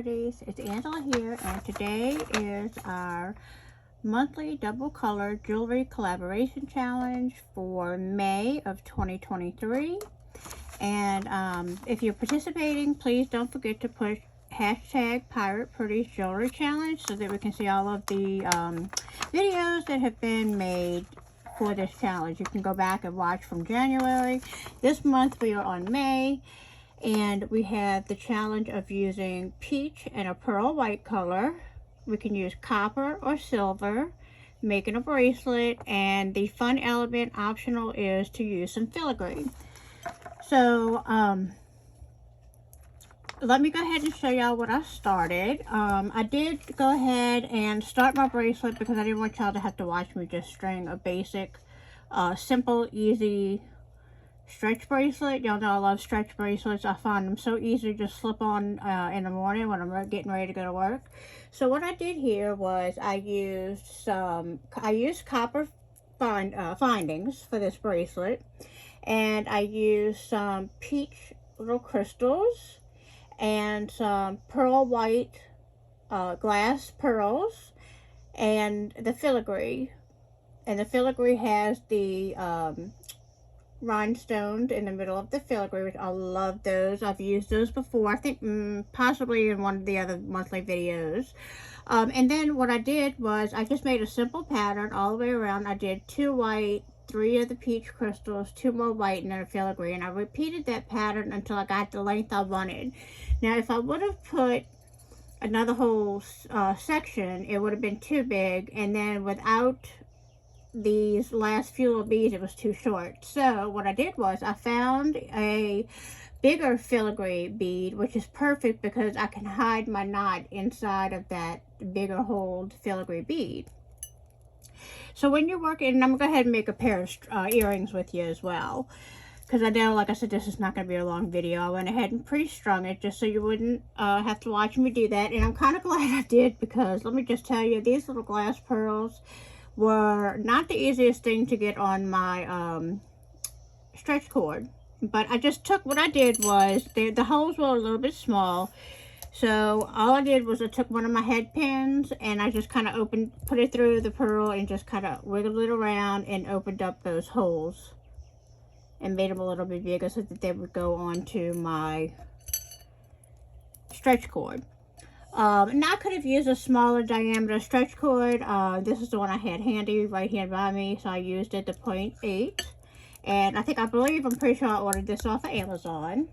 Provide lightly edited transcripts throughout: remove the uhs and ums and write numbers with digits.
Pretties. It's Angela here, and today is our monthly double color jewelry collaboration challenge for May of 2023. And if you're participating, please don't forget to put hashtag Pirate Pretties Jewelry Challenge so that we can see all of the videos that have been made for this challenge. You can go back and watch from January. This month we are on May. And we have the challenge of using peach and a pearl white color. We can use copper or silver, making a bracelet, and the fun element optional is to use some filigree. So let me go ahead and show y'all what I started. I did go ahead and start my bracelet because I didn't want y'all to have to watch me just string a basic, simple, easy stretch bracelet. Y'all know I love stretch bracelets. I find them so easy to just slip on in the morning when I'm getting ready to go to work. So what I did here was I used copper findings for this bracelet, and I used some peach little crystals and some pearl white glass pearls and the filigree. And the filigree has the rhinestones in the middle of the filigree, which I love those. I've used those before, I think possibly in one of the other monthly videos. And then what I did was I just made a simple pattern all the way around. I did 2 white, 3 of the peach crystals, 2 more white, and then a filigree, and I repeated that pattern until I got the length I wanted. Now if I would have put another whole section, it would have been too big, and then without these last few of beads it was too short. So what I did was I found a bigger filigree bead, which is perfect because I can hide my knot inside of that bigger hold filigree bead. So when you're working, and I'm gonna go ahead and make a pair of earrings with you as well, because I know, like I said, this is not going to be a long video. I went ahead and pre-strung it just so you wouldn't have to watch me do that, and I'm kind of glad I did, because let me just tell you, these little glass pearls were not the easiest thing to get on my stretch cord. But I just took, what I did was, the holes were a little bit small, so all I did was I took one of my head pins and I just kind of put it through the pearl and just kind of wiggled it around and opened up those holes and made them a little bit bigger so that they would go onto my stretch cord. And I could have used a smaller diameter stretch cord. This is the one I had handy right here by me, so I used it, the 0.8. And I'm pretty sure I ordered this off of Amazon.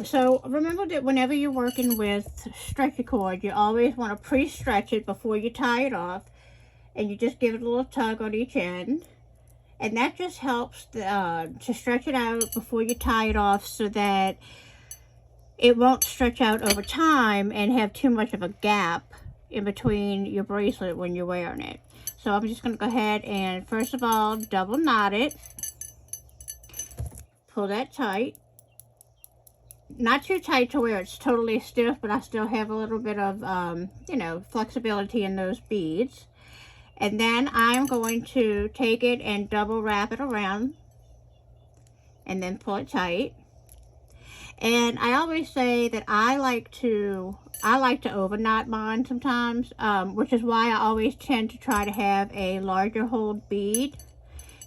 So remember that whenever you're working with stretchy cord, you always want to pre-stretch it before you tie it off. And you just give it a little tug on each end. And that just helps to stretch it out before you tie it off so that it won't stretch out over time and have too much of a gap in between your bracelet when you're wearing it. So I'm just going to go ahead and first of all double knot it. Pull that tight. Not too tight to where it's totally stiff, but I still have a little bit of, you know, flexibility in those beads. And then I'm going to take it and double wrap it around and then pull it tight. And I always say that I like to over knot mine sometimes, which is why I always tend to try to have a larger hold bead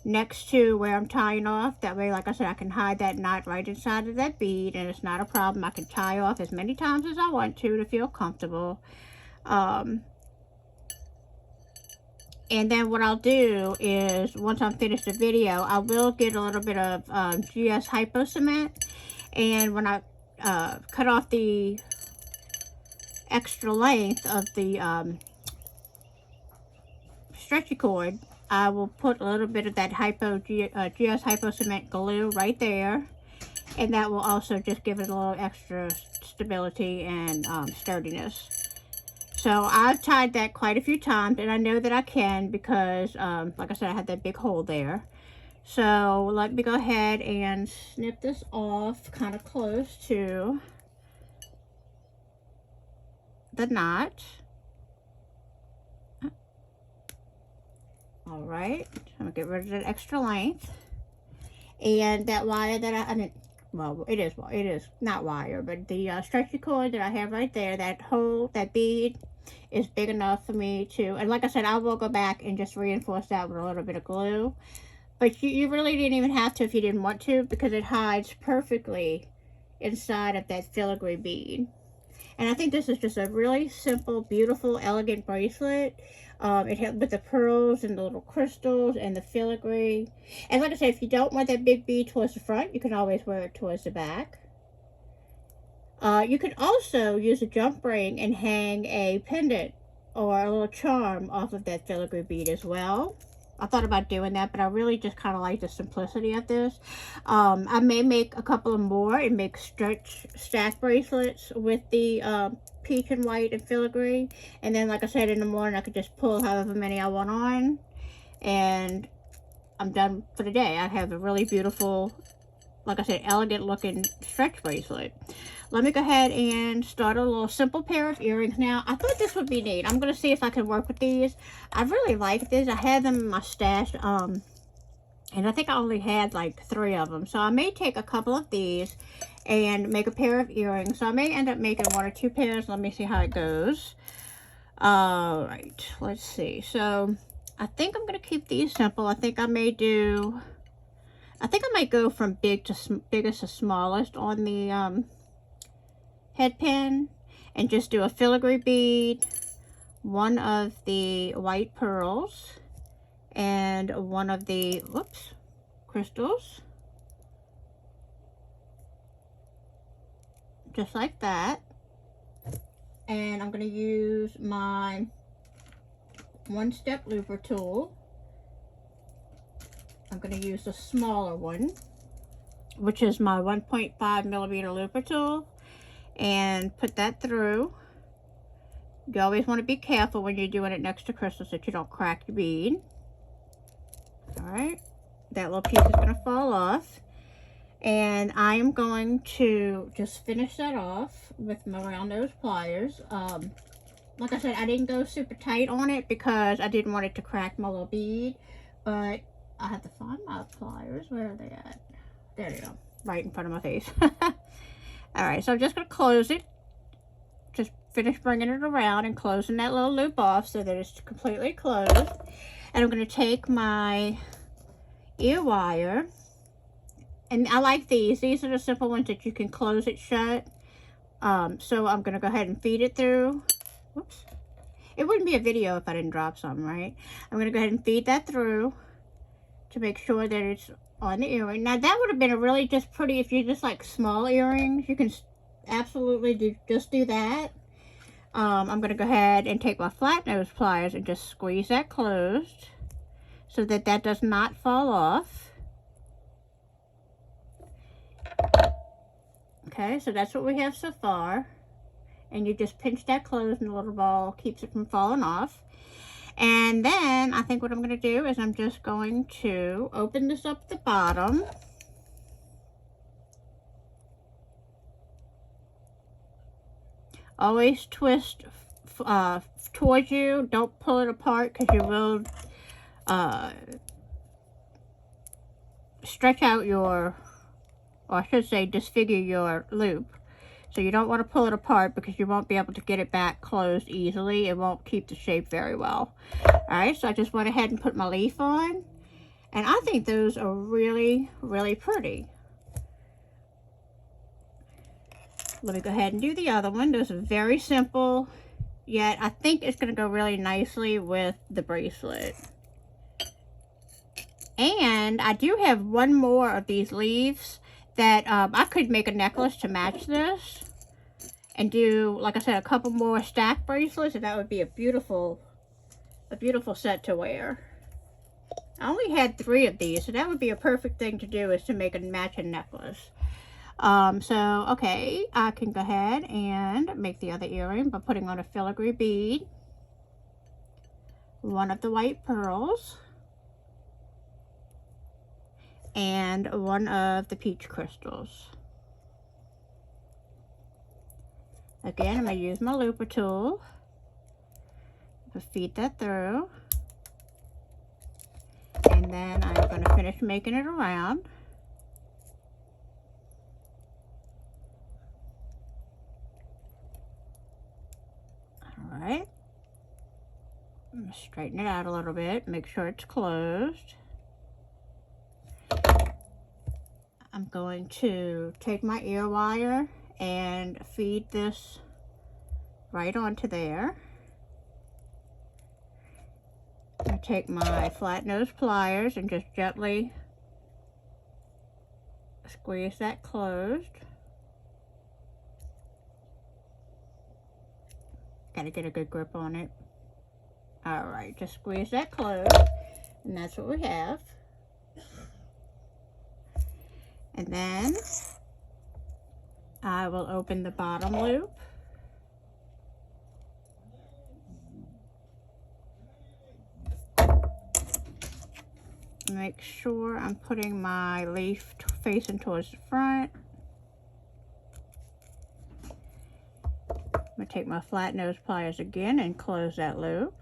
next to where I'm tying off. That way, like I said, I can hide that knot right inside of that bead and it's not a problem. I can tie off as many times as I want to feel comfortable. And then what I'll do is, once I'm finished the video, I will get a little bit of GS Hypo Cement. And when I cut off the extra length of the stretchy cord, I will put a little bit of that GS Hypo Cement glue right there. And that will also just give it a little extra stability and sturdiness. So I've tied that quite a few times, and I know that I can because, like I said, I had that big hole there. So let me go ahead and snip this off kind of close to the knot. All right, I'm gonna get rid of that extra length. And that wire that well, it is not wire, but the stretchy cord that I have right there, that bead is big enough for me to, and like I said, I will go back and just reinforce that with a little bit of glue. But you really didn't even have to if you didn't want to, because it hides perfectly inside of that filigree bead. And I think this is just a really simple, beautiful, elegant bracelet. It has with the pearls and the little crystals and the filigree. And like I said, if you don't want that big bead towards the front, you can always wear it towards the back. You could also use a jump ring and hang a pendant or a little charm off of that filigree bead as well. I thought about doing that, but I really just kind of like the simplicity of this. I may make a couple of more and make stack bracelets with the peach and white and filigree. And then, like I said, in the morning, I could just pull however many I want on. And I'm done for the day. I have a really beautiful, like I said, elegant looking stretch bracelet. Let me go ahead and start a little simple pair of earrings now. I thought this would be neat. I'm going to see if I can work with these. I really like this. I had them in my stash, and I think I only had like 3 of them. So I may take a couple of these and make a pair of earrings. So I may end up making 1 or 2 pairs. Let me see how it goes. All right, let's see. So I think I'm going to keep these simple. I think I might go from biggest to smallest on the head pin, and just do a filigree bead, 1 of the white pearls, and 1 of the crystals, just like that. And I'm going to use my 1-step looper tool. I'm going to use the smaller one, which is my 1.5 millimeter looper tool, and put that through. You always want to be careful when you're doing it next to crystals that you don't crack your bead. Alright, that little piece is going to fall off. And I am going to just finish that off with my round nose pliers. Like I said, I didn't go super tight on it because I didn't want it to crack my little bead. But I have to find my pliers. Where are they at? There they go. Right in front of my face. Alright, so I'm just going to close it. Just finish bringing it around and closing that little loop off so that it's completely closed. And I'm going to take my ear wire. And I like these. These are the simple ones that you can close it shut. So I'm going to go ahead and feed it through. Whoops. It wouldn't be a video if I didn't drop some, right? I'm going to go ahead and feed that through to make sure that it's on the earring. Now that would have been a really just pretty, if you just like small earrings, you can absolutely just do that. I'm going to go ahead and take my flat nose pliers and just squeeze that closed so that that does not fall off. Okay, so that's what we have so far. And you just pinch that closed and the little ball keeps it from falling off. And then I think what I'm going to do is I'm just going to open this up at the bottom. Always twist towards you. Don't pull it apart because you will stretch out your, or I should say disfigure your loop. So you don't want to pull it apart because you won't be able to get it back closed easily. It won't keep the shape very well. Alright, so I just went ahead and put my leaf on. And I think those are really, really pretty. Let me go ahead and do the other one. Those are very simple, yet I think it's going to go really nicely with the bracelet. And I do have 1 more of these leaves that I could make a necklace to match this. And do, like I said, a couple more stack bracelets, and that would be a beautiful set to wear. I only had 3 of these, so that would be a perfect thing to do, is to make a matching necklace. So, okay, I can go ahead and make the other earring by putting on a filigree bead, 1 of the white pearls, and 1 of the peach crystals. Again, I'm going to use my looper tool to feed that through. And then I'm going to finish making it around. right. Straighten it out a little bit. Make sure it's closed. I'm going to take my ear wire and feed this right onto there. I take my flat nose pliers and just gently squeeze that closed. Gotta get a good grip on it. Alright, just squeeze that closed, and that's what we have. And then I will open the bottom loop. Make sure I'm putting my leaf facing towards the front. I'm going to take my flat nose pliers again and close that loop.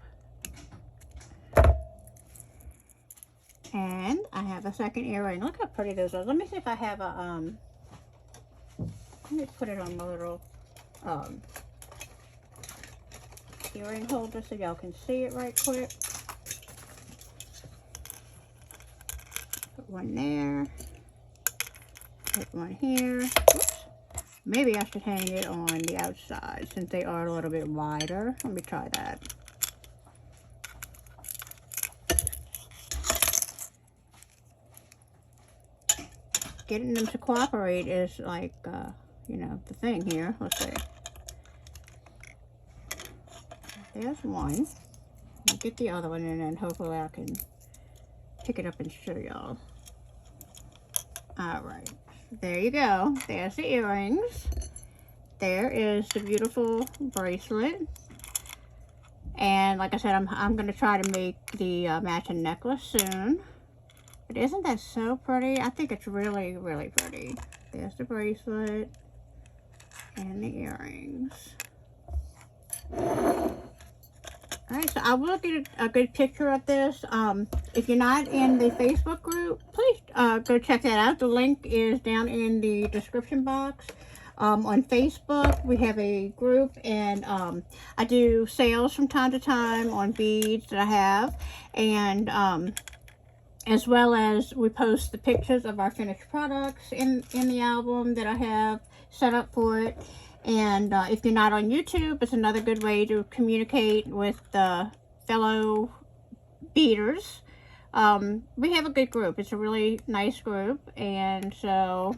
And I have a second earring. Look how pretty those are. Let me see if I have a, let me put it on my little earring holder so y'all can see it right quick. Put one there. Put one here. Oops. Maybe I should hang it on the outside since they are a little bit wider. Let me try that. Getting them to cooperate is like, you know, the thing here. Let's see. There's one. I'll get the other one in and hopefully I can pick it up and show y'all. Alright. There you go. There's the earrings. There is the beautiful bracelet. And like I said, I'm going to try to make the matching necklace soon. But isn't that so pretty? I think it's really, really pretty. There's the bracelet and the earrings. Alright, so I will get a good picture of this. If you're not in the Facebook group, please go check that out. The link is down in the description box. On Facebook, we have a group, and I do sales from time to time on beads that I have. And as well as we post the pictures of our finished products in the album that I have set up for it. And if you're not on YouTube, it's another good way to communicate with the fellow beaders. We have a good group. It's a really nice group. And so,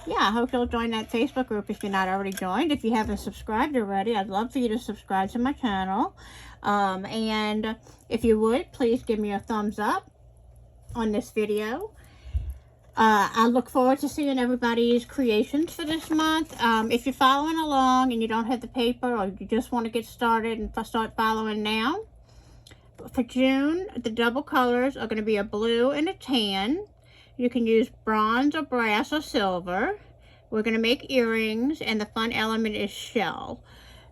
yeah, I hope you'll join that Facebook group if you're not already joined. If you haven't subscribed already, I'd love for you to subscribe to my channel. And if you would, please give me a thumbs up on this video. I look forward to seeing everybody's creations for this month. If you're following along and you don't have the paper, or you just want to get started and start following now, for June, the double colors are going to be a blue and a tan. You can use bronze or brass or silver. We're going to make earrings, and the fun element is shell.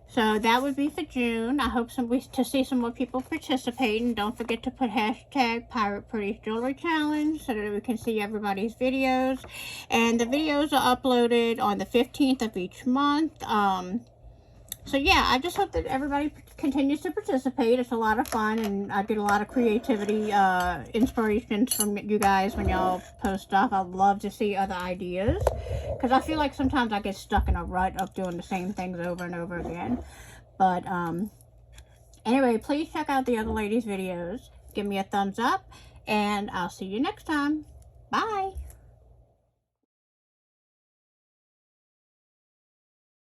So that would be for June. I hope to see some more people participating. Don't forget to put hashtag Pirate Pretties Jewelry Challenge so that we can see everybody's videos. And the videos are uploaded on the 15th of each month. So yeah, I just hope that everybody continues to participate. It's a lot of fun, and I get a lot of creativity, inspirations from you guys when y'all post stuff. I'd love to see other ideas, because I feel like sometimes I get stuck in a rut of doing the same things over and over again. But anyway, please check out the other ladies' videos. Give me a thumbs up, and I'll see you next time. Bye!